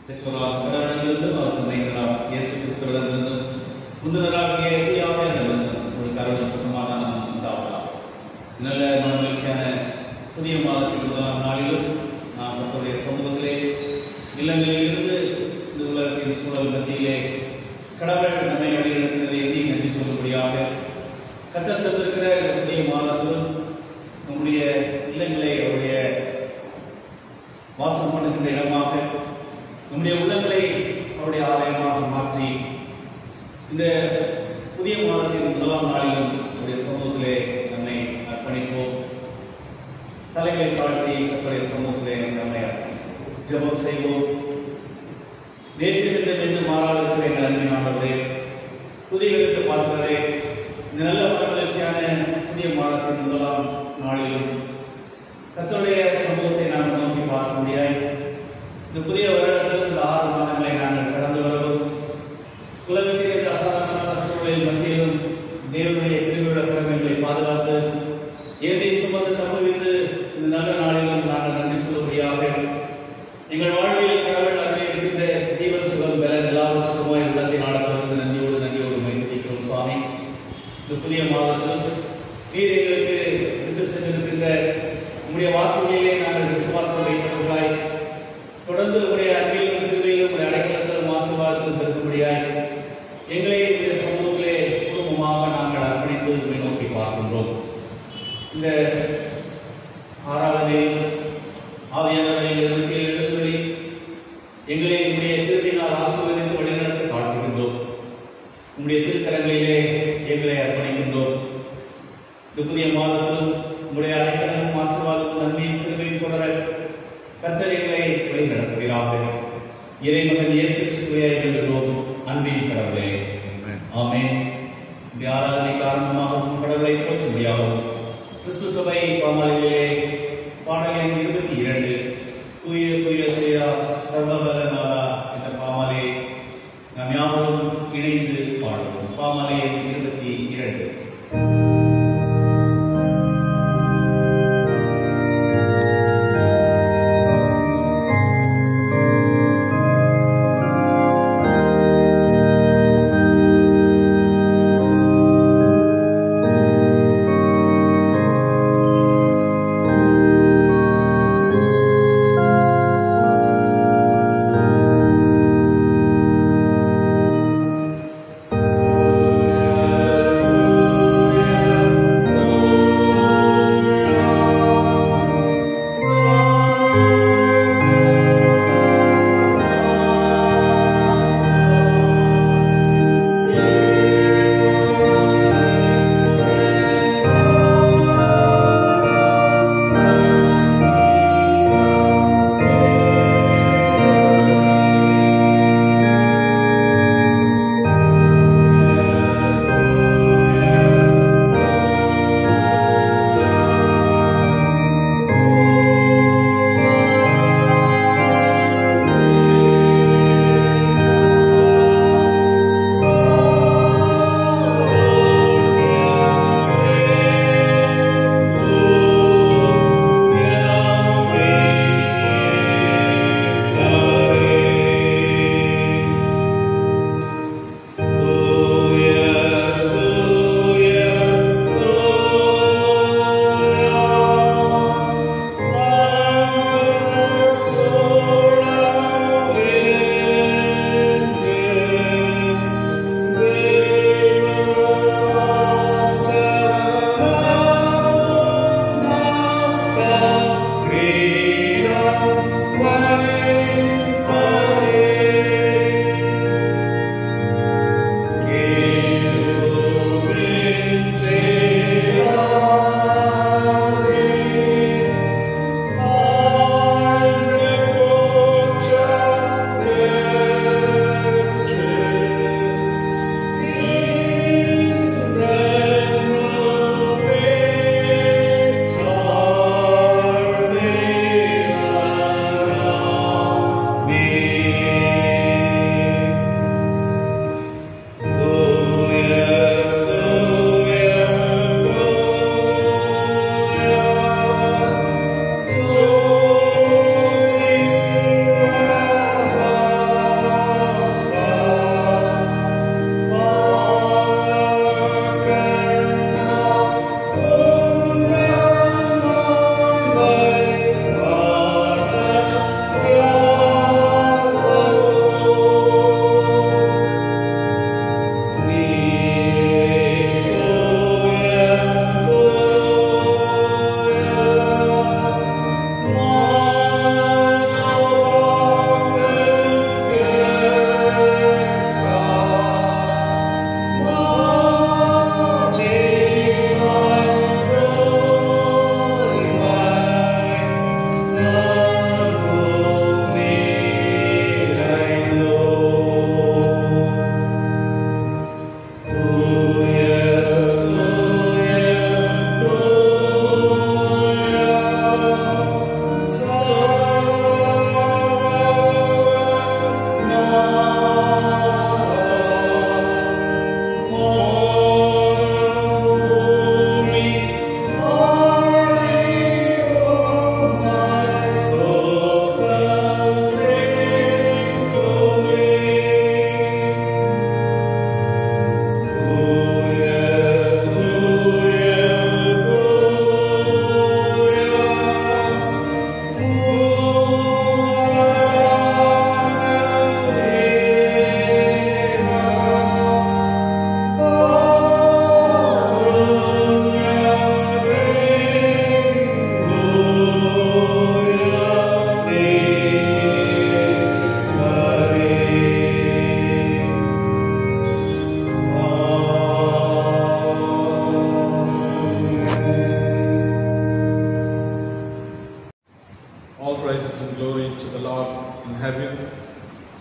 கடவுளிடமிருந்தும் அவருக்கு மைந்தராக இயேசு கிறிஸ்துவிடமிருந்தும் முந்தினராகிய தூயாவியாரிடமிருந்தும் ஒரு கருணை சமாதானம் உண்டாவதாக. நல்ல மகிழ்ச்சியான புதிய மாதத்தின் முதலாம் நாளிலும் நாம் கர்த்தருடைய சமூகத்திலே இல்லங்களிலிருந்து இந்த உலகத்தின் சூழல் மத்தியிலே கடவுள் நம்மை வழிநடத்தினதை எண்ணி நன்றி சொல்லும்படியாக கர்த்தர் தந்திருக்கிற புதிய மாதத்திலும் நம்முடைய இல்லங்களை அவருடைய வாசம் பண்ணுகின்ற இடமாக நம்முடைய உள்ளங்களை அவருடைய ஆலயமாக மாற்றி இந்த புதிய மாதத்தின் முதலாம் நாளிலும் அவருடைய சமூகத்திலே நம்மை அர்ப்பணிப்போம். தலைகளை தாழ்த்தி கர்த்தருடைய சமூகத்திலே நம்மை ஜெபம் செய்வோம். நேற்று என்று மாறாத இருக்கிற எங்கள் அன்பின் ஆண்டவரே, புதியவர்களுக்கு பார்க்கிறதே இந்த நல்ல மகிழ்ச்சியான புதிய மாதத்தின் முதலாம் நாளிலும் கர்த்தருடைய சமூகத்தை நாம் நோக்கி பார்க்க முடியாது. இந்த புதிய வருடத்தில் இந்த 6 மாதங்களை நாங்கள் கடந்து வரவும் உலகத்தின் இந்த அசாதாரணமான சூழலில் மத்தியிலும் தேவனுடைய கிருபையுள்ள கடமைகளை பாதுகாத்து ஏதை சுமந்து தப்புவித்து இந்த நல்ல நாளிலும் நாங்கள் நன்றி சொல்லும்படியாக எங்கள் வாழ்வில் கடவுள் அருளே இருக்கின்ற ஜீவன் சுகம் பெற எல்லாவற்றுக்குமாய் உள்ளத்தை நாடத்திற்கு நன்றியோடு மைத்திருக்கிறோம் சுவாமி. இந்த புதிய மாதத்தில் நீர் எங்களுக்கு விட்டு சென்றிருக்கின்ற உங்களுடைய வாக்குகளிலே நாங்கள் விசுவாசம் வைத்தவர்களாய் தொடர்ந்து உடைய அன்பிலும் கிருபையிலும் உடைய அடைக்கலத்திலும் ஆசீர்வாதத்திலும் பெருக்கும்படியாய் எங்களை உடைய சமூகத்திலே குடும்பமாக நாங்கள் அர்ப்பணித்து உண்மை நோக்கி பார்க்கின்றோம். இந்த ஆராதனையில் ஆவியானவரின் எழுத்துள்ளி எங்களை உடைய திருவினால் ஆசீர்வதித்து வழிநடத்த தாழ்த்துகின்றோம். உங்களுடைய திருக்கரங்களிலே எங்களை அர்ப்பணிக்கின்றோம். இந்த புதிய மாதத்திலும் உங்களுடைய அடைக்கலமும் ஆசீர்வாதமும் நன்மையும் கிருபையும் தொடர கர்த்தர் எங்களை வழி நடத்துகிறாக. இறைமகன் இயேசு கிறிஸ்துவை வேண்டுகிறோம் அன்பின் கடவுளே, ஆமென். இந்த ஆராதனை காரணமாக கடவுளை போற்றும்படியாகவும் கிறிஸ்து சபை பாமாலையிலே பாடல் எண் 22 தூய தூய தூய சர்வவல்லநாதா என்ற பாமாலை நாம் யாவரும் இணைந்து பாடுவோம். பாமாலை 22.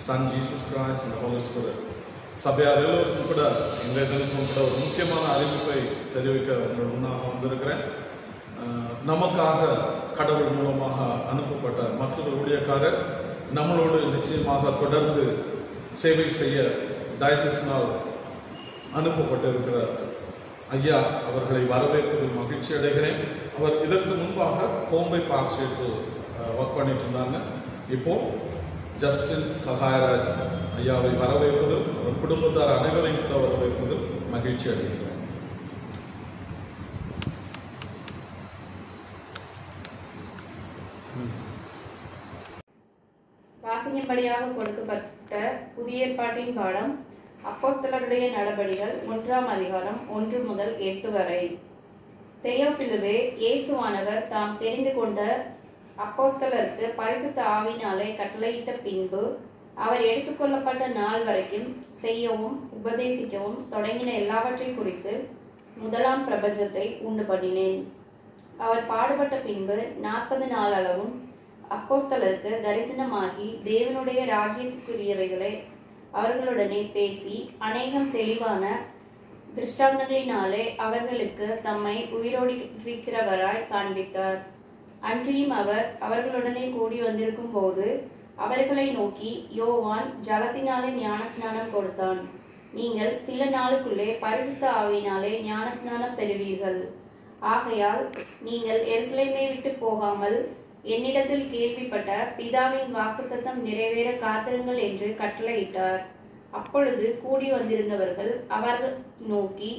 Son Jesus Christ and the Holy Spirit. சபையார் எல்லோருக்கும் கூட இந்த தினத்தும் கூட ஒரு முக்கியமான அறிவிப்பை தெரிவிக்க உங்கள் முன்னாக வந்திருக்கிறேன். நமக்காக கடவுள் மூலமாக அனுப்பப்பட்ட மற்றொரு ஊழியக்காரர் நம்மளோடு நிச்சயமாக தொடர்ந்து சேவை செய்ய டயசிஸ்னால் அனுப்பப்பட்டிருக்கிற ஐயா அவர்களை வரவேற்பதில் மகிழ்ச்சி அடைகிறேன். அவர் இதற்கு முன்பாக கோம்பை பாஸ்டேட்டு ஒர்க் பண்ணிட்டு இருந்தாங்க. இப்போ ஜஸ்டின் சகாயராஜ் ஐயாவை வரவேற்பதில் அவர் குடும்பத்தார் அனைவரையும் கூட வரவேற்பதில் மகிழ்ச்சி அடைகிறேன். வாசிக்கும்படியாக கொடுக்கப்பட்ட புதிய ஏற்பாட்டின் பாடம் அப்போஸ்தலருடைய நடபடிகள் 1ஆம் அதிகாரம் 1 முதல் 8 வரை. தெயோப்பிலுவே, இயேசுவானவர் தாம் தெரிந்து கொண்ட அப்போஸ்தலருக்கு பரிசுத்த ஆவியினாலே கட்டளையிட்ட பின்பு அவர் எடுத்துக்கொள்ளப்பட்ட நாள் வரைக்கும் செய்யவும் உபதேசிக்கவும் தொடங்கின எல்லாவற்றை குறித்து முதலாம் பிரபஞ்சத்தை உண்டு பண்ணினேன். அவர் பாடுபட்ட பின்பு 40 நாள் அளவும் அப்போஸ்தலருக்கு தரிசனமாகி தேவனுடைய ராஜ்யத்துக்குரியவைகளை அவர்களுடனே பேசி அநேகம் தெளிவான திருஷ்டாந்தங்களினாலே அவர்களுக்கு தம்மை உயிரோடிருக்கிறவராய் காண்பித்தார். அன்றியும் அவர் அவர்களுடனே கூடி வந்திருக்கும் போது அவர்களை நோக்கி, யோவான் ஜலத்தினாலே ஞானஸ்நானம் கொடுத்தான். நீங்கள் சில நாளுக்குள்ளே பரிசுத்த ஆவியினாலே ஞானஸ்நானம் பெறுவீர்கள். ஆகையால் நீங்கள் எருசலேமை விட்டு போகாமல் என்னிடத்தில் கேள்விப்பட்ட பிதாவின் வாக்குத்தத்தம் நிறைவேற காத்திருங்கள் என்று கட்டளையிட்டார். அப்பொழுது கூடி வந்திருந்தவர்கள் அவர்கள் நோக்கி,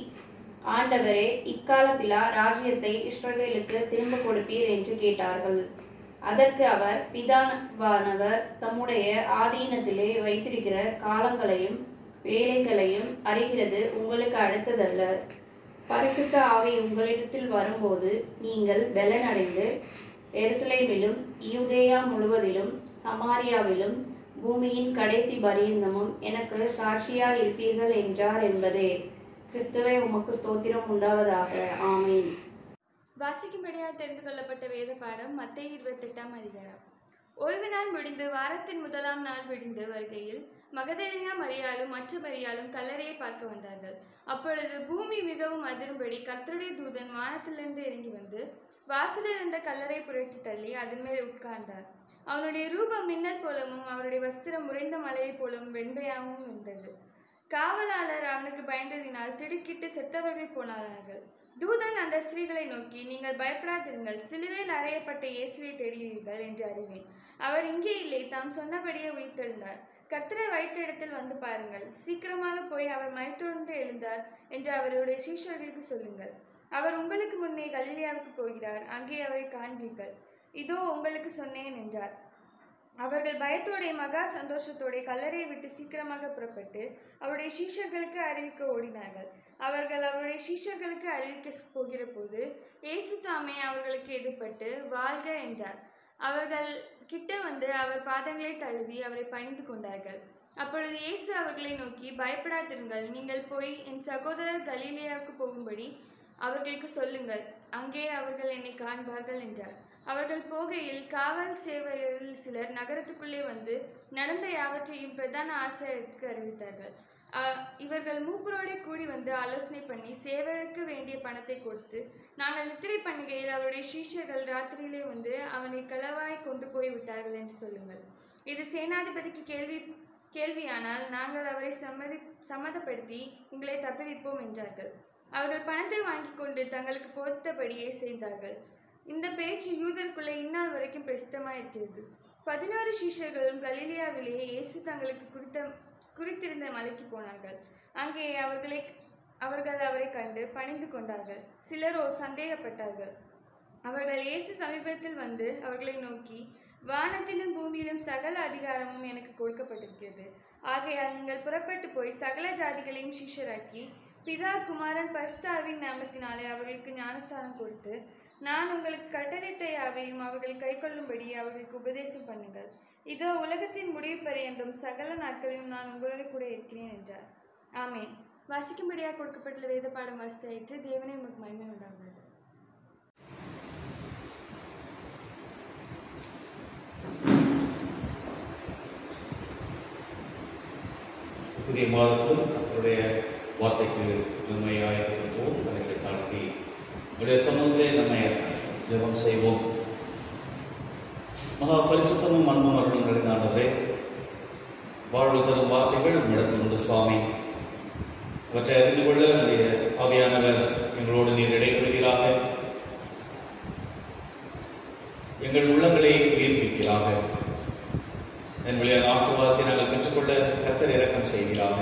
ஆண்டவரே, இக்காலத்திலா ராஜ்யத்தை இஸ்ரவேலுக்கு திரும்ப கொடுப்பீர் என்று கேட்டார்கள். அதற்கு அவர், பிதாவானவர் தம்முடைய ஆதீனத்திலே வைத்திருக்கிற காலங்களையும் வேலைகளையும் அறிகிறது உங்களுக்கு அடுத்ததல்ல. பரிசுத்த ஆவி உங்களிடத்தில் வரும்போது நீங்கள் பெலனடைந்து எருசலேமிலும் யூதேயா முழுவதிலும் சமாரியாவிலும் பூமியின் கடைசி பரியந்தமும் எனக்கு சாட்சியாக இருப்பீர்கள் என்றார் என்பதே. கிறிஸ்துவே, உமக்கு ஸ்தோத்திரம் உண்டாவதாக. ஆமீன். வாசிக்கும்படியாக தெரிந்து கொள்ளப்பட்ட வேத பாடம் மத்தேயு 28ஆம் அதிகாரம். ஓய்வு நாள் முடிந்து வாரத்தின் முதலாம் நாள் விடிந்து வருகையில் மகதலேனா மரியாளும் மற்ற மரியாளும் கல்லறையை பார்க்க வந்தார்கள். அப்பொழுது பூமி மிகவும் அதிரும்படி கர்த்தருடைய தூதன் வானத்திலிருந்து இறங்கி வந்து வாசலில் இருந்த கல்லறை புரட்டி தள்ளி அதன் மேல் உட்கார்ந்தார். அவனுடைய ரூபம் மின்னல் போலவும் அவருடைய வஸ்திரம் உறைந்த மலையை போலவும் வெண்மையாகவும் இருந்தது. காவலாளர் அவனுக்கு பயந்ததினால் திடுக்கிட்டு செத்தவர்கள் போனார்கள். தூதன் அந்த ஸ்திரீகளை நோக்கி, நீங்கள் பயப்படாதிருங்கள், சிலுவையில் அறையப்பட்ட இயேசுவை தேடுகிறீர்கள் என்று அறிவேன். அவர் இங்கே இல்லை, தாம் சொன்னபடியே உயிர்த்தெழுந்தார். கர்த்தரை வைத்த இடத்தில் வந்து பாருங்கள். சீக்கிரமாக போய் அவர் மரித்தொழுந்து எழுந்தார் என்று அவருடைய சீஷர்களுக்கு சொல்லுங்கள். அவர் உங்களுக்கு முன்னே கலிலேயாவுக்கு போகிறார், அங்கே அவரை காண்பீர்கள். இதோ உங்களுக்கு சொன்னேன் என்றார். அவர்கள் பயத்தோடைய மகா சந்தோஷத்தோடைய கல்லறையை விட்டு சீக்கிரமாக புறப்பட்டு அவருடைய சீஷர்களுக்கு அறிவிக்க ஓடினார்கள். அவர்கள் அவருடைய சீஷர்களுக்கு அறிவிக்க போகிற போது இயேசு தாமே அவர்களுக்கு எதிர்பட்டு வாழ்க என்றார். அவர்கள் கிட்ட வந்து அவர் பாதங்களை தழுவி அவரை பணிந்து கொண்டார்கள். அப்பொழுது இயேசு அவர்களை நோக்கி, பயப்படாதிருங்கள், நீங்கள் போய் என் சகோதரர் கலிலேயாவுக்கு போகும்படி அவர்களுக்கு சொல்லுங்கள், அங்கே அவர்கள் என்னை காண்பார்கள் என்றார். அவர்கள் போகையில் காவல் சேவகர்கள் சிலர் நகரத்துக்குள்ளே வந்து நடந்த யாவற்றையும் பிரதான ஆசிரியருக்கு அறிவித்தார்கள். இவர்கள் மூப்பரோடு கூடி வந்து ஆலோசனை பண்ணி சேவகருக்கு வேண்டிய பணத்தை கொடுத்து, நாங்கள் நித்திரை பண்ணுகையில் அவருடைய சீஷர்கள் ராத்திரியிலே வந்து அவனை களவாய் கொண்டு போய் விட்டார்கள் என்று சொல்லுங்கள். இது சேனாதிபதிக்கு கேள்வியானால் நாங்கள் அவரை சம்மதப்படுத்தி உங்களை தப்புவிப்போம் என்றார்கள். அவர்கள் பணத்தை வாங்கி கொண்டு தங்களுக்கு போதித்தபடியே செய்தார்கள். இந்த பேச்சு யூதருக்குள்ளே இந்நாள் வரைக்கும் பிரசித்தமாயிருக்கிறது. 11 சீஷர்களும் கலிலேயாவிலே இயேசு தங்களுக்கு குறித்திருந்த மலைக்கு போனார்கள். அங்கே அவர்கள் அவரை கண்டு பணிந்து கொண்டார்கள். சிலரோ சந்தேகப்பட்டார்கள். அவர்கள் இயேசு சமீபத்தில் வந்து அவர்களை நோக்கி, வானத்திலும் பூமியிலும் சகல அதிகாரமும் எனக்கு கொடுக்கப்பட்டிருக்கிறது. ஆகையால் நீங்கள் புறப்பட்டு போய் சகல ஜாதிகளையும் சீஷராக்கி பிதா, குமாரன், பரிசுத்த ஆவியின் நாமத்தினாலே அவர்களுக்கு ஞானஸ்தானம் கொடுத்து, நான் உங்களுக்கு கட்டளையிட்ட யாவையும் அவர்கள் கை கொள்ளும்படி அவர்களுக்கு உபதேசம் பண்ணுங்கள். இதோ உலகத்தின் முடிவு பரியந்தும் சகல நாட்களையும் நான் உங்களோடு கூட இருக்கிறேன் என்றார். ஆமேன். வாசிக்கும்படியாக கொடுக்கப்பட்டுள்ள வேத பாடம் வாசித்தாயிற்று. தேவனே உமக்கு மகிமை உண்டாகுகிறது. புதிய மாதத்திலும் கர்த்தருடைய வார்த்தைக்கு நம்மை ஆயத்தப்படுத்துவோம். தலைகளை தாழ்த்தி நம்முடைய சமூகத்திலே நம்மை ஜெபம் செய்வோம். மகா பரிசுத்தமும் அன்பும் அருளும் நிறைந்த ஆண்டவரே, வாழ்வு தரும் வார்த்தைகள் நம்மிடத்தில் உண்டு சுவாமி. அவற்றை அறிந்து கொள்ள நம்முடைய ஆவியானவர் எங்களோடு நீர் இடைபெறுகிறாக, எங்கள் உள்ளங்களை உயிர்ப்பிக்கிறாக. என் வழியான ஆசீர்வாதத்தை நாங்கள் பெற்றுக்கொள்ள கர்த்தர் இரக்கம் செய்கிறாக.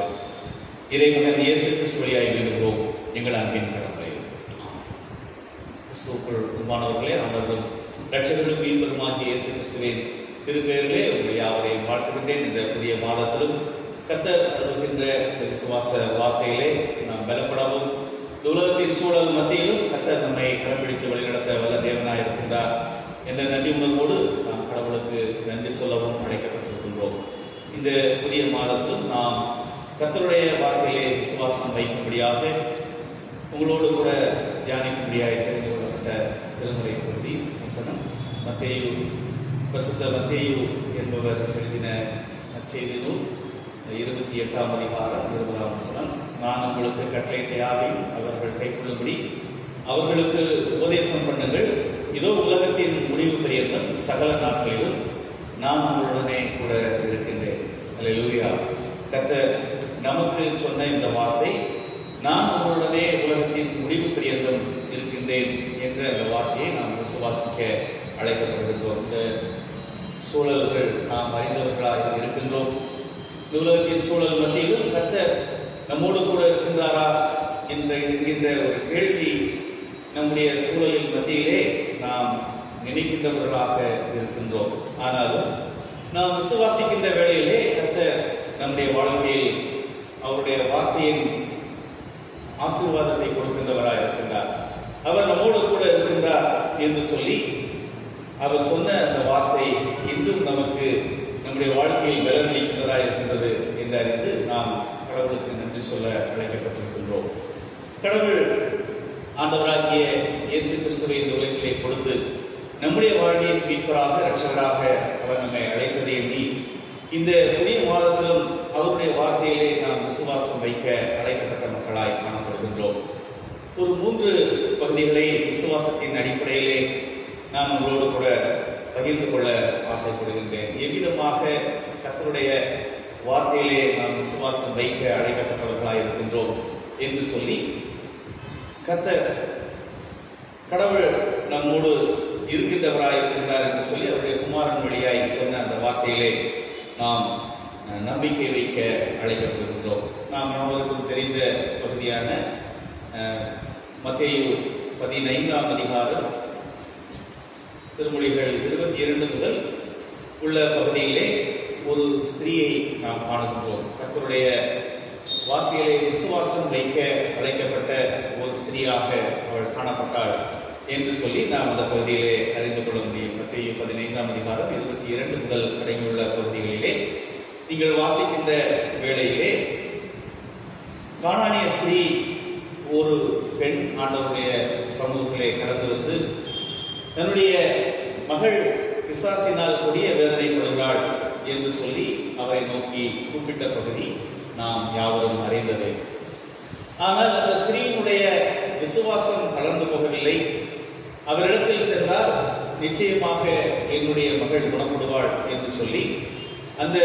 இறைமகன் இயேசு கிறிஸ்து வழியாய் வேண்டுகிறோம் எங்கள் அன்பின் கடமை. கிறிஸ்துவுக்குள் அன்பானவர்களே, அமர்வும் இரட்சகரும் மீட்பருமாகிய இயேசு கிறிஸ்துவின் திருப்பெயரிலே உங்கள் யாவரையும் வாழ்த்துகின்றேன். இந்த புதிய மாதத்திலும் கர்த்தர் அருள்கின்ற விசுவாச வார்த்தையிலே நாம் பலப்படவும், இந்த உலகத்தின் சூழல் மத்தியிலும் கர்த்தர் நம்மை கரம்பிடித்து வழிநடத்த வல்ல தேவனாய் இருக்கின்றார் என்ற நன்றி உணர்வோடு நாம் கடவுளுக்கு நன்றி சொல்லவும் அழைக்கப்பட்டிருக்கின்றோம். இந்த புதிய மாதத்திலும் நாம் கர்த்தருடைய வார்த்தையிலே விசுவாசம் வைக்கும்படியாக உங்களோடு கூட தியானிக்கும்படியாக தெரிந்து கொள்ளப்பட்ட திருமுறை பகுதி வசனம் மத்தேயு, பரிசுத்த மத்தேயு என்பவர் எழுதின நற்செய்தி நூல் 28ஆம் அதிகாரம் 20ஆம் வசனம். நான் உங்களுக்கு கட்டளையிட்ட யாவையும் அவர்கள் கைக்கொள்ளும்படி அவர்களுக்கு உபதேசம் பண்ணுங்கள். இதோ உலகத்தின் முடிவு பரியந்தம் சகல நாட்களிலும் நான் உங்களுடனே கூட இருக்கின்றேன். அல்லேலூயா. கர்த்தர் நமக்கு சொன்ன இந்த வார்த்தை, நான் உங்களுடனே உலகத்தின் முடிவு பரியந்தம் இருக்கின்றேன் என்ற அந்த வார்த்தையை நாம் விசுவாசிக்க அழைக்கப்படுகின்றோம். இந்த சூழல்கள் நாம் அறிந்தவர்களாக இருக்கின்றோம். இந்த உலகத்தின் சூழல் மத்தியிலும் கர்த்தர் நம்மோடு கூட இருக்கின்றாரா என்கின்ற ஒரு கேள்வி நம்முடைய சூழலின் மத்தியிலே நாம் நினைக்கின்றவர்களாக இருக்கின்றோம். ஆனாலும் நாம் விசுவாசிக்கின்ற வேளையிலே கர்த்தர் நம்முடைய வாழ்க்கையில் அவருடைய வார்த்தையின் ஆசீர்வாதத்தை கொடுக்கின்றவராக இருக்கின்றார். அவர் நம்மோடு கூட இருக்கின்றார் என்று சொல்லி அவர் சொன்ன அந்த வார்த்தை இன்றும் நமக்கு நம்முடைய வாழ்க்கையில் பலனளிக்கின்றதா இருக்கின்றது என்று அறிந்து நாம் கடவுளுக்கு நன்றி சொல்ல அழைக்கப்பட்டிருக்கின்றோம். கடவுள் ஆண்டவராகிய இயேசு கிறிஸ்துவை இந்த உலகிலே கொடுத்து நம்முடைய வாழ்வின் மீட்பராக இரட்சகராக அவர் நம்மை அழைத்ததை எண்ணி இந்த புதிய மாதத்திலும் அவருடைய வார்த்தையிலே நாம் விசுவாசம் வைக்க அழைக்கப்பட்ட மக்களாய் காணப்படுகின்றோம். ஒரு 3 பகுதிகளை விசுவாசத்தின் அடிப்படையிலே நான் உங்களோடு கூட பகிர்ந்து கொள்ள ஆசைப்படுகின்றேன். எவ்விதமாக கர்த்தருடைய வார்த்தையிலே நாம் விசுவாசம் வைக்க அழைக்கப்பட்டவர்களாய் இருக்கின்றோம் என்று சொல்லி, கர்த்தர் கடவுள் நம்மோடு இருக்கின்றவராய் இருக்கின்றார் என்று சொல்லி அவருடைய குமாரன் வழியாய் சொன்ன அந்த வார்த்தையிலே நாம் நம்பிக்கை வைக்க அழைக்கப்படுகின்றோம். நாம் யாவருக்கும் தெரிந்த பகுதியான மத்தேயு 15ஆம் அதிகாரம் திருமொழிகள் 22 முதல் உள்ள பகுதியிலே ஒரு ஸ்திரீயை நாம் காணுகின்றோம். கர்த்தருடைய வார்த்தையிலே விசுவாசம் வைக்க அழைக்கப்பட்ட ஒரு ஸ்திரீயாக அவள் காணப்பட்டாள் என்று சொல்லி நாம் அந்த பகுதியிலே அறிந்து கொள்ள முடியும். மத்தேயு 15ஆம் அதிகாரம் 22 முதல் அடங்கியுள்ள பகுதிகளிலே நீங்கள் வாசிக்கின்ற வேளையிலே கானானிய ஸ்திரீ ஒரு பெண் ஆண்டவருடைய சமூகத்திலே கடந்து வந்து தன்னுடைய மகள் பிசாசினால் கொடிய வேதனைப்படுகிறாள் என்று சொல்லி அவரை நோக்கி கூப்பிட்ட பகுதி நாம் யாவரும் அறிந்தது. ஆனால் அந்த ஸ்திரீயினுடைய விசுவாசம் கலந்து போகவில்லை. அவரிடத்தில் சென்றால் நிச்சயமாக என்னுடைய மகள் குணப்படுவாள் என்று சொல்லி அந்த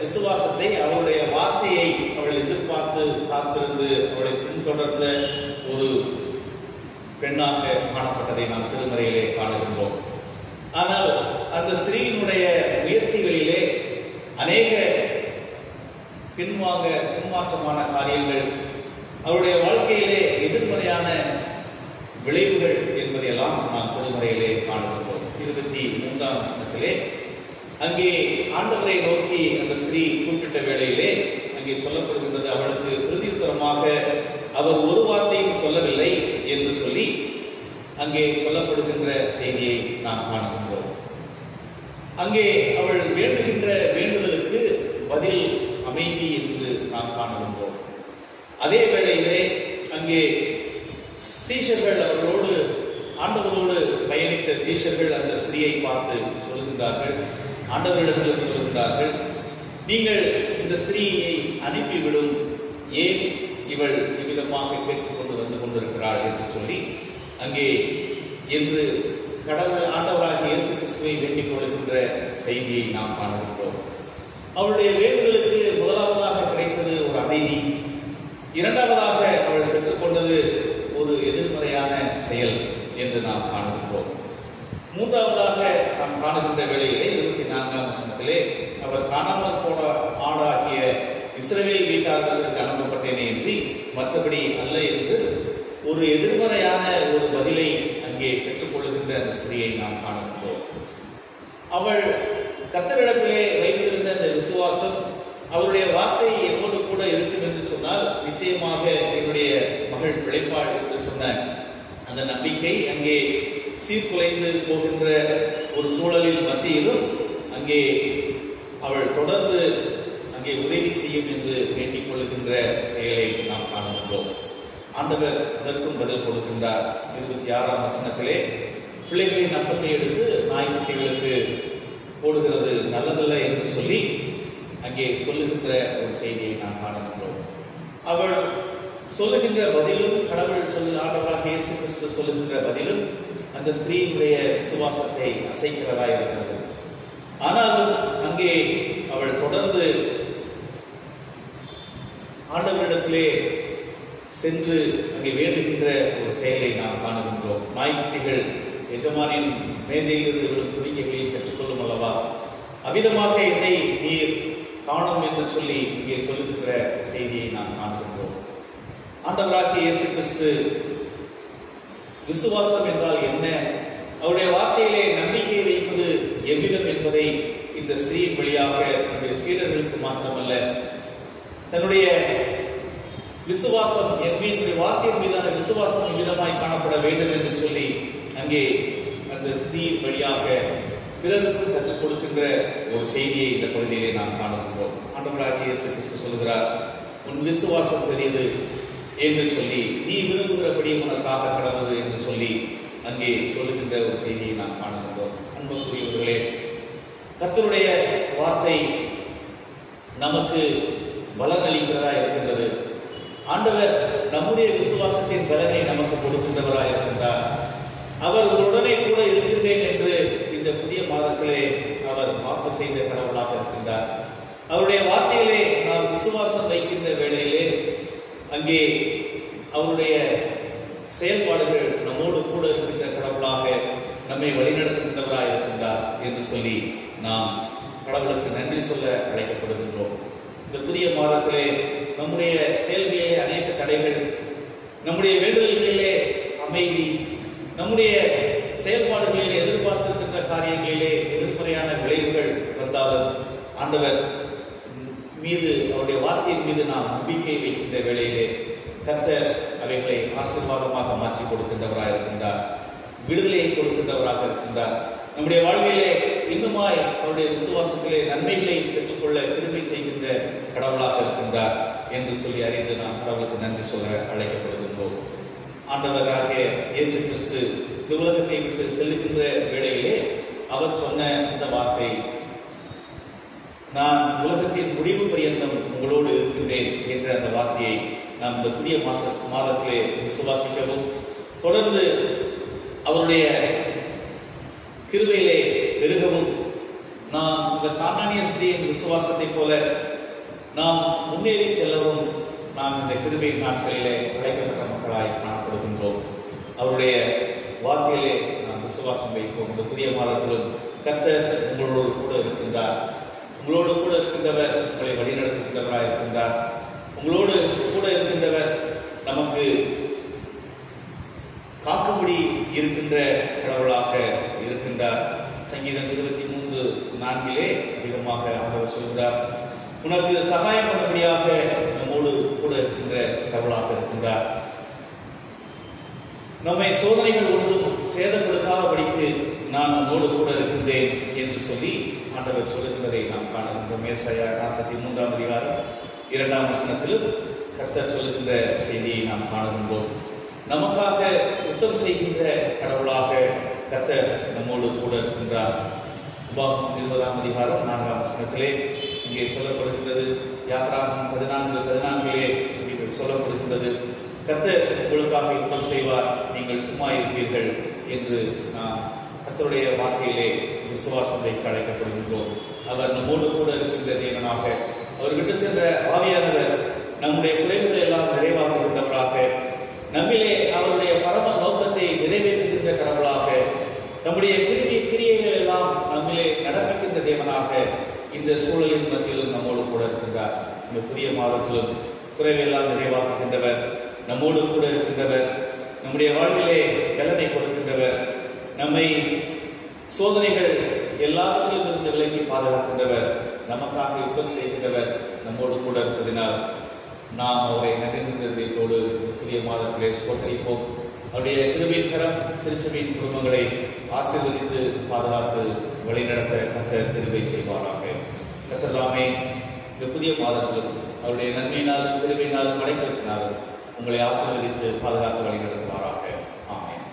விசுவாசத்தை, அவருடைய வார்த்தையை அவள் எதிர்பார்த்து காத்திருந்து அவளை பின்தொடர்ந்த ஒரு பெண்ணாக காணப்பட்டதை நாம் திருமறையிலே காணுகின்றோம். ஆனால் அந்த ஸ்திரீயினுடைய முயற்சிகளிலே அநேக பின்மாற்றமான காரியங்கள், அவருடைய வாழ்க்கையிலே எதிர்மறையான விளைவுகள் என்பதையெல்லாம் நாம் திருமறையிலே காணுகின்றோம். 23ஆம் வசனத்திலே அங்கே ஆண்டவரை நோக்கி அந்த ஸ்திரீ குறிப்பிட்ட வேளையிலே அங்கே சொல்லப்படுகின்றது, அவளுக்கு பிரதியுத்தரமாக அவர் ஒரு வார்த்தையும் சொல்லவில்லை என்று சொல்லி அங்கே சொல்லப்படுகின்ற செய்தியை நாம் காணுகின்றோம். அங்கே அவள் வேண்டுகின்ற வேண்டுதலுக்கு பதில் அமைதி என்று நாம் காணுகின்றோம். அதே வேளையிலே அங்கே சீஷர்கள், அவர்களோடு ஆண்டவரோடு பயணித்த சீஷர்கள் அந்த ஸ்திரீயை பார்த்து சொல்லுகின்றார்கள், ஆண்டவரிடத்தில் சொல்லுகின்றார்கள், நீங்கள் இந்த ஸ்திரீயை அனுப்பிவிடும், ஏன் இவள் இவ்விதமாக கேட்டுக்கொண்டு வந்து கொண்டிருக்கிறாள் என்று சொல்லி அங்கே என்று கடவுள் ஆண்டவராகிய இயேசு கிறிஸ்துவை வேண்டிக் கொள்கின்ற செய்தியை நாம் காணுகின்றோம். அவளுடைய வேண்டுதலுக்கு முதலாவதாக கிடைத்தது ஒரு அமைதி, இரண்டாவதாக அவள் பெற்றுக்கொண்டது ஒரு எதிர்மறையான செயல் என்று நாம் காணுகின்றோம். மூன்றாவதாக நாம் காணுகின்ற வேளையிலே 24ஆம் வசனத்திலே அவர் காணாமல் போன ஆடாகிய இஸ்ரவேல் வீட்டார்களுக்கு அனுப்பப்பட்டேனே என்று மற்றபடி அல்ல என்று ஒரு எதிர்மறையான ஒரு பதிலை அங்கே பெற்றுக்கொள்கின்ற அந்த ஸ்திரீயை நாம் காணுகின்றோம். அவள் கர்த்தரிடத்திலே வைத்திருந்த அந்த விசுவாசம், அவருடைய வார்த்தை என்னோடு கூட இருக்கும் என்று சொன்னால் நிச்சயமாக என்னுடைய மகள் பிழைப்பாள் என்று சொன்ன அந்த நம்பிக்கை அங்கே சீர்குலைந்து போகின்ற ஒரு சூழலில் மத்தியிலும் அங்கே அவள் தொடர்ந்து அங்கே உதவி செய்யும் என்று வேண்டிக் கொள்கின்ற செயலை நாம் காணுகின்றோம். ஆண்டவர் அதற்கும் பதில் கொடுக்கின்றார். 26ஆம் வசனத்திலே பிள்ளைகளின் அப்பத்தை எடுத்து நாய்க்குட்டிகளுக்கு போடுகிறது நல்லதல்ல என்று சொல்லி அங்கே சொல்லுகின்ற ஒரு செய்தியை நாம் காணுகின்றோம். அவள் சொல்லுகின்ற பதிலும், கடவுள் ஆண்டவராக இயேசு கிறிஸ்து சொல்லுகின்ற பதிலும் அந்த ஸ்திரீயினுடைய விசுவாசத்தை அசைக்கிறதா இருக்கிறது. ஆனாலும் அங்கே அவள் தொடர்ந்து ஆண்டவரிடத்திலே சென்று அங்கே வேண்டுகின்ற ஒரு செயலை நாம் காணுகின்றோம். நாய்க்குட்டிகள் எஜமானின் மேஜையிலிருந்து விழும் துணிக்கைகளையும் பெற்றுக்கொள்ளும் அல்லவா, அவ்விதமாக என்னை நீர் காணும் என்று சொல்லி இங்கே சொல்லுகின்ற செய்தியை நாம் காணுகின்றோம். ஆண்டவராகிய இயேசு கிறிஸ்து விசுவாசம் என்றால் என்ன, அவருடைய வார்த்தையிலே நம்பிக்கை வைப்பது எவ்விதம் என்பதை இந்த ஸ்திரீயின் வழியாக நம்முடைய சீடர்களுக்கு மாத்திரமல்ல, தன்னுடைய விசுவாசம் என்னுடைய வார்த்தையின் மீதான விசுவாசம் விதமாய் காணப்பட வேண்டும் என்று சொல்லி அங்கே அந்த ஸ்திரீயின் வழியாக பிறருக்கும் கற்றுக் கொடுக்கின்ற ஒரு செய்தியை இந்த பகுதியிலே நாம் காணுகின்றோம். ஆண்டவராகிய இயேசு கிறிஸ்து சொல்கிறார், உன் விசுவாசம் பெரியது என்று சொல்லி, நீ விரும்புகிறபடி உனக்காக கடவுது என்று சொல்லி அங்கே சொல்லுகின்ற ஒரு செய்தியை நாம் காணுகின்றோம். அன்புக்குரியவர்களே, கர்த்தருடைய வார்த்தை நமக்கு பலன் அளிக்கிறதா இருக்கின்றது. ஆண்டவர் நம்முடைய விசுவாசத்தின் பலனை நமக்கு கொடுக்கின்றவராக இருக்கின்றார். அவர் உடனே கூட இருக்கின்றேன் என்று இந்த புதிய மாதத்திலே அவர் வாக்கு செய்த கடவுளாக இருக்கின்றார். அவருடைய வார்த்தையிலே நாம் விசுவாசம் வைக்கின்ற வேளையிலே அங்கே அவருடைய செயல்பாடுகள் நம்மோடு கூட இருக்கின்ற கடவுளாக நம்மை வழிநடத்துகின்றவராக இருக்கின்றார் என்று சொல்லி நாம் கடவுளுக்கு நன்றி சொல்ல அழைக்கப்படுகின்றோம். இந்த புதிய மாதத்திலே நம்முடைய செயல்களிலே அநேக தடைகள், நம்முடைய வேண்டுதல்களிலே அமைதி, நம்முடைய செயல்பாடுகளிலே எதிர்பார்த்திருக்கின்ற காரியங்களிலே எதிர்மறையான விளைவுகள் வந்தாலும் ஆண்டவர் மீது, அவருடைய வார்த்தையின் மீது நாம் நம்பிக்கை வைக்கின்ற வேளையிலே கர்த்தர் அவைகளை ஆசீர்வாதமாக மாற்றி கொடுக்கின்றவராக இருக்கின்றார், விடுதலையை கொடுக்கின்றவராக இருக்கின்றார். நம்முடைய வாழ்விலே இன்னுமாய் அவருடைய விசுவாசத்திலே நன்மைகளை பெற்றுக்கொள்ள கிருபை செய்கின்ற கடவுளாக இருக்கின்றார் என்று சொல்லி அறிந்து நாம் கடவுளுக்கு நன்றி சொல்ல அழைக்கப்படுகின்றோம். ஆண்டவராகிய இயேசு கிறிஸ்து இந்த உலகத்தை விட்டு செல்லுகின்ற வேளையிலே அவர் சொன்ன அந்த வார்த்தை, நான் உலகத்தின் முடிவு பரியந்தம் உங்களோடு இருக்கின்றேன் என்ற அந்த வார்த்தையை நாம் இந்த புதிய மாதத்திலே விசுவாசிக்கவும், தொடர்ந்து அவருடைய கிருபையிலே பெருகவும், நாம் இந்த கானானிய ஸ்திரீயின் விசுவாசத்தை போல நாம் முன்னேறி செல்லவும் நாம் இந்த கிருபை நாட்களிலே அழைக்கப்பட்ட மக்களாய் காணப்படுகின்றோம். அவருடைய வார்த்தையிலே நாம் விசுவாசம் வைப்போம். இந்த புதிய மாதத்திலும் கர்த்தர் உங்களோடு கூட இருக்கின்றார். உங்களோடு கூட இருக்கின்றவர் உங்களை வழிநடத்துகின்றவராக இருக்கின்றார். உங்களோடு கூட இருக்கின்றவர் நமக்கு காக்கும்படி இருக்கின்ற கடவுளாக இருக்கின்றார். சங்கீதம் 23:4 அதிகமாக அவர் சொல்கிறார், உனக்கு சகாயம் பண்ணும்படியாக நம்மோடு கூட இருக்கின்ற கடவுளாக இருக்கின்றார். நம்மை சோதனைகள் ஒன்றும் சேதப்படுத்தாதபடிக்கு நான் உன்னோடு கூட இருக்கின்றேன் என்று சொல்லி ஆண்டவர் சொல்லுகின்றதை நாம் காணுகின்றோம். ஏசாயா 43ஆம் அதிகாரம் 2ஆம் வசனத்திலும் கர்த்தர் சொல்லுகின்ற செய்தியை நாம் காணுகின்றோம். நமக்காக யுத்தம் செய்கின்ற கடவுளாக கர்த்தர் நம்மோடு கூட இருக்கின்றார். உபாகமம் 20ஆம் அதிகாரம் 4ஆம் வசனத்திலே இங்கே சொல்லப்படுகின்றது. யாத்ராகமம் 14:14 இங்கே சொல்லப்படுகின்றது, கர்த்தர் உங்களுக்காக யுத்தம் செய்வார், நீங்கள் சும்மா இருப்பீர்கள் என்று நாம் கர்த்தருடைய வார்த்தையிலே விசுவாசம் வைக்க அழைக்கப்படுகின்றோம். அவர் நம்மோடு கூட இருக்கின்ற தேவனாக, அவர் விட்டு சென்ற ஆவியானவர் நம்முடைய குறைவுகளை எல்லாம் நிறைவாக்குகின்றவராக, நம்மிலே அவருடைய பரம நோக்கத்தை நிறைவேற்றுகின்ற கடவுளாக, நம்முடைய கிரியைகள் எல்லாம் நம்மிலே நடப்பிக்கின்ற தேவனாக இந்த சூழலின் மத்தியிலும் நம்மோடு கூட இருக்கின்றார். இந்த புதிய மாதத்திலும் குறைவெல்லாம் நிறைவாக்குகின்றவர், நம்மோடு கூட இருக்கின்றவர், நம்முடைய வாழ்விலே பலனை கொடுக்கின்றவர், நம்மை சோதனைகள் எல்லாவற்றிலும் இருந்து விலக்கி பாதுகாக்கின்றவர், நமக்காக யுத்தம் செய்கின்றவர் நம்மோடு கூட இருப்பதினால் நாம் அவரை நன்றிதோடு புதிய மாதத்திலே ஸ்தோத்திரிப்போம். அவருடைய கிருபையின் கரம் திருச்சபையின் குடும்பங்களை ஆசீர்வதித்து பாதுகாத்து வழிநடத்த கர்த்தர் கிருபை செய்வாராக. கர்த்தர் தாமே இந்த புதிய மாதத்திலும் அவருடைய நன்மையினாலும் கிருபையினாலும் அடைக்கலத்தினாலும் உங்களை ஆசீர்வதித்து பாதுகாத்து வழிநடத்துவாராக. ஆமென்.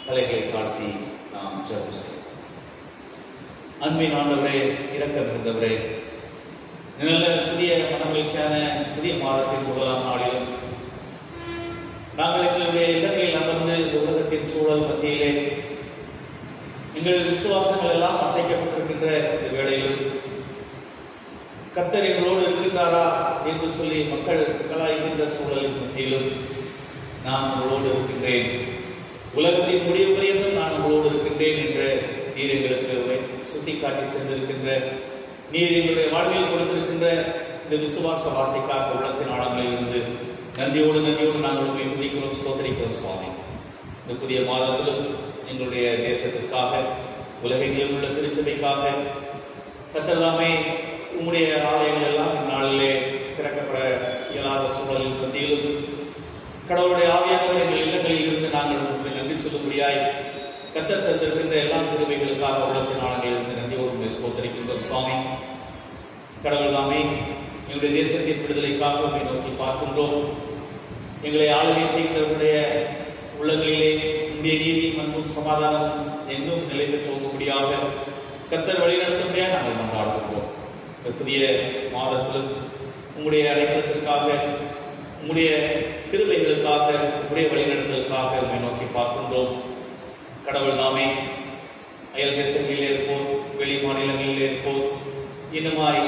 தலைகளை தாழ்த்தி நாம் ஜெபம் செய்வோம். அன்பின் ஆண்டவரே, இரக்கம் இருந்தவரே, நல்ல புதிய மனமகிழ்ச்சியான புதிய மாதத்தின் முதலாம் நாளிலும் நாங்கள் எங்களுடைய இல்லங்களில் அமர்ந்து இந்த உலகத்தின் சூழல் மத்தியிலே எங்கள் விசுவாசங்கள் எல்லாம் அசைக்கப்பட்டிருக்கின்ற இந்த வேளையிலும் கர்த்தர் எங்களோடு இருக்கின்றாரா என்று சொல்லி மக்கள் கலாய்க்கின்ற சூழலின் மத்தியிலும் நான் உங்களோடு இருக்கின்றேன், உலகத்தின் முடிவு வரையிலும் நான் உங்களோடு இருக்கின்றேன் என்ற நீர் எங்களுக்கு சுட்டிக்காட்டி சென்றிருக்கின்ற, நீர் எங்களுடைய வாழ்வில் கொடுத்திருக்கின்ற இந்த விசுவாச வார்த்தைக்காக உள்ளத்தின் ஆழங்களில் இருந்து நன்றியோடு நாங்கள் உங்களை துதிக்கிறோம், ஸ்தோத்திரிக்கிறோம் சுவாமி. இந்த புதிய மாதத்திலும் எங்களுடைய தேசத்திற்காக, உலகெங்கிலும் உள்ள திருச்சபைக்காக கர்த்தர் தாமே உம்முடைய ஆலயங்கள் எல்லாம் இந்நாளிலே திறக்கப்பட இயலாத சூழலில் மத்தியிலும் கடவுளுடைய ஆவியானவர் எங்கள் இல்லங்களில் இருந்து நாங்கள் உங்களுக்கு நன்றி சொல்லும்படியாய் கர்த்தர் தந்திருக்கின்ற எல்லா கிருபைகளுக்காக உள்ளத்தின் ஆழங்களில் இருந்து நன்றியோடு ஸ்தோத்திரிக்கின்றோம் சுவாமி. கடவுள் தாமே எங்களுடைய தேசத்தின் விடுதலைக்காக உண்மை நோக்கி பார்க்கின்றோம். எங்களை ஆளுகை செய்கிறவருடைய உள்ளங்களிலே உங்களுடைய நீதி அன்பும் சமாதானம் எங்கும் நிலை பெற்று போகும்படியாக கர்த்தர் வழிநடத்தும்படியாக நாங்கள் கொண்டாடுகின்றோம். இந்த புதிய மாதத்திலும் உங்களுடைய அடைக்கலத்திற்காக, உங்களுடைய கிருபைகளுக்காக, உங்களுடைய வழிநடத்தலுக்காக உண்மை நோக்கி பார்க்கின்றோம். கடவுள் தாமே அயல் தேசங்களிலே இருப்போர், வெளி மாநிலங்களிலே இருப்போர், இன்னுமாய்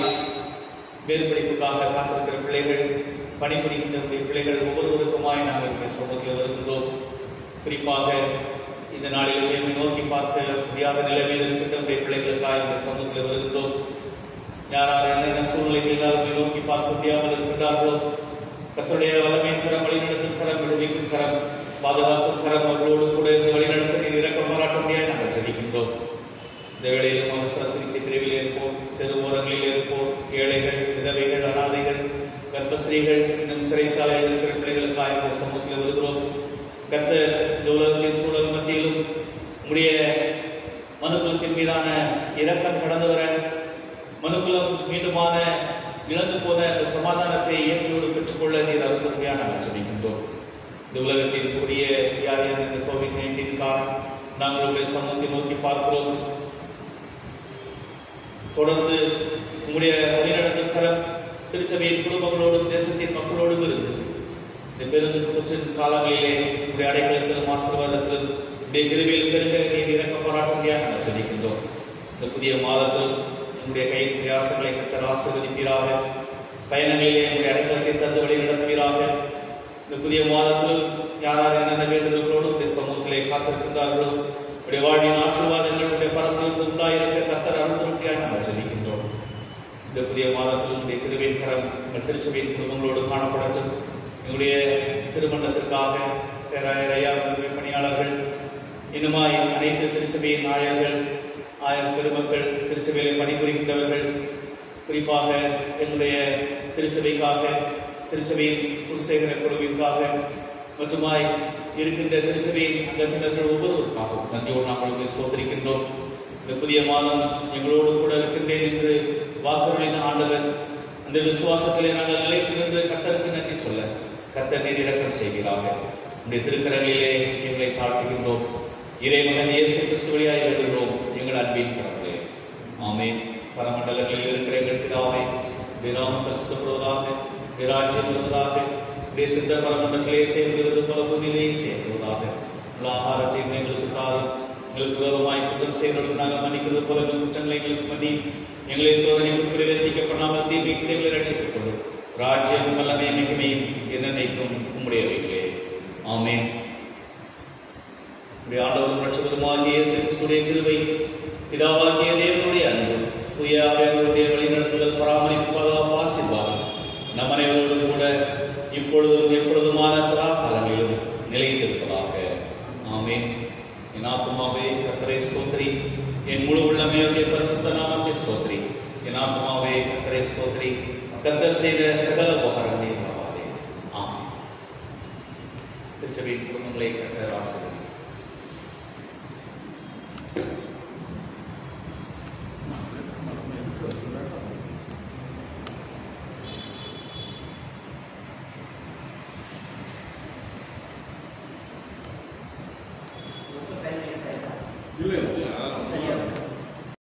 மேற்படிப்புக்காக காத்திருக்கிற பிள்ளைகள், பணிபுரிகின்ற பிள்ளைகள் ஒவ்வொருவருக்குமாய் நாங்கள் இந்த சமூகத்தில் வருகின்றோம். குறிப்பாக இந்த நாளிலே நோக்கி பார்க்க முடியாத நிலைமையில் இருக்கின்ற பிள்ளைகளுக்காக இந்த சமூகத்தில் வருகின்றோம். யாரால் என்னென்ன சூழ்நிலைகளால் நோக்கி பார்க்க முடியாமல் இருக்கின்றார்களோ கர்த்தருடைய வல்லமையின் கரம், வழிநடத்தும் கரம், விடுவிக்கும் கரம், பாதுகாக்கும் கரம் அவர்களோடு கூட இந்த வழிநடத்த நீர் இரக்கம் பாராட்ட முடியாது நாங்கள் ஜெபிக்கின்றோம். இந்த வேளையிலும் அவசர சிகிச்சை பிரிவில் இருப்போம், தெருவோரங்களில் இருப்போம், ஏழைகள், விதவைகள், அனாதைகள், கர்ப்பஸ்திரீகள், இன்னும் சிறைச்சாலையில் இருக்கிற பிள்ளைகளுக்காக இந்த சமூகத்தில் வருகிறோம். கர்த்தர் இந்த உலகத்தின் சூழல் மத்தியிலும் உங்களுடைய மனுக்குலத்தின் மீதான இரக்கம் கடந்து வர, மனுக்குலம் மீதுமான இழந்து போன அந்த சமாதானத்தை இயற்கையோடு பெற்றுக்கொள்ள நீர் அருள்தருமையாக நாங்கள் ஜெபிக்கின்றோம். இந்த உலகத்தின் கூடிய வியாதியான இந்த COVID-19க்காக நாங்கள் உங்களுடைய சமூகத்தை நோக்கி பார்க்கிறோம். தொடர்ந்து உங்களுடைய வழிநடத்தும் கரம் திருச்சபையின் குடும்பங்களோடும் தேசத்தின் மக்களோடும் இருந்து இந்த பெரும் தொற்றின் காலங்களிலே உங்களுடைய அடைக்கலத்திலும் ஆசீர்வாதத்திலும் உடைய கிருபையில் பெருக நீர் இரக்கம் பாராட்ட முடியாது நாங்கள் ஜெபிக்கின்றோம். இந்த புதிய மாதத்திலும் உங்களுடைய கையின் பிரயாசங்களை கர்த்தர் ஆசீர்வதிப்பீராக. பயணங்களிலே உங்களுடைய அடைக்கலத்தை தந்து வழி நடத்துவீராக. இந்த புதிய மாதத்திலும் யாரார் என்னென்ன வேண்டுதல்களோடு உடைய சமூகத்திலே காத்திருக்கின்றார்களோ உடைய வாழ்வின் ஆசீர்வாதங்கள் உடைய பரத்திலிருந்து உண்டாயிருக்க கர்த்தர் அருள்தருமையாக நாங்கள் ஜெபிக்கின்றோம். இந்த புதிய மாதத்திலும் உடைய கிருபையின் கரம் எங்கள் திருச்சபையின் குடும்பங்களோடு காணப்படட்டும். எங்களுடைய திருமணத்திற்காக பணியாளர்கள், இன்னுமாய் அனைத்து திருச்சபையின் ஆயர்கள், ஆயர் பெருமக்கள், திருச்சபையிலே பணிபுரிகின்றவர்கள், குறிப்பாக எங்களுடைய திருச்சபைக்காக, திருச்சபையின் குருசேகர குழுவிற்காக மற்றுமாய் இருக்கின்ற திருச்சபையின் அங்கத்தினர்கள் ஒவ்வொருவருக்காகவும் நன்றியோடு நாங்கள் ஸ்தோத்திரிக்கின்றோம். இந்த புதிய மாதம் எங்களோடு கூட இருக்கின்றேன் என்று வாக்குறுதியின் ஆண்டவர், அந்த விசுவாசத்திலே நாங்கள் நிலைத்து நின்று கர்த்தருக்கு நன்றி சொல்ல கர்த்தர் நீர் இரக்கம் செய்கிறாங்க. உடைய திருக்கரங்களிலே எங்களை தாழ்த்துகின்றோம். இறைமகன் இயேசு கிறிஸ்து வழியாய் வேண்டுகிறோம் எங்கள் அன்பின் கடவுளே. ஆமென். பரமண்டலங்களில் இருக்கிற எங்கள் பிதாவே, உடைய நாமம் பரிசுத்தப்படுவதாக, உடைய ராஜ்யம் வருவதாக, உடைய சித்தம் பரமண்டலத்திலே செய்வது போல பூமியிலேயும் செய்யப்படுவதாக. உள்ள ஆகாரத்தை எங்களுக்கு தாரும், எங்களுக்கு விரோதமாய் குற்றம் செய்வதற்கு நாங்கள் மன்னிக்கிறது போல எங்கள் குற்றங்களை எங்களுக்கு பண்ணி எங்களை சோதனைக்கு பிரவேசிக்கப்படாமல் தீமைக்கு எங்களை ரட்சித்துக் கொள்ளும். ராஜ்யம் வல்லமை மிகுமையும் என்னைக்கும் உம்முடையவைகளே. ஆமென். உடைய ஆண்டவரும் ரட்சகருமாகிய இயேசு கிறிஸ்துவின் கிருபை, பிதாவாகிய தேவனுடைய அன்பு, தூய ஆவியானவருடைய வழிநடத்துதல், பராமரிப்பு, பாதுகாப்பு, ஆசீர்வாதம் நம் அனைவரோடும் கூட இப்பொழுதும் எப்பொழுதுமான சதா காலங்களிலும் நிலைத்திருப்பதாக. ஆமென். என் ஆத்துமாவே கர்த்தரை ஸ்தோத்திரி, என் முழு உள்ளமே அவருடைய பரிசுத்த நாமத்தை ஸ்தோத்திரி. என் ஆத்துமாவே கர்த்தரை ஸ்தோத்திரி, கர்த்தர் செய்த சகல உபகாரங்களை மறவாதே. ஆமென். கிறிஸ்துவின் குடும்பங்களை கர்த்தர் ஆசீர்வதிப்பார். இல்லை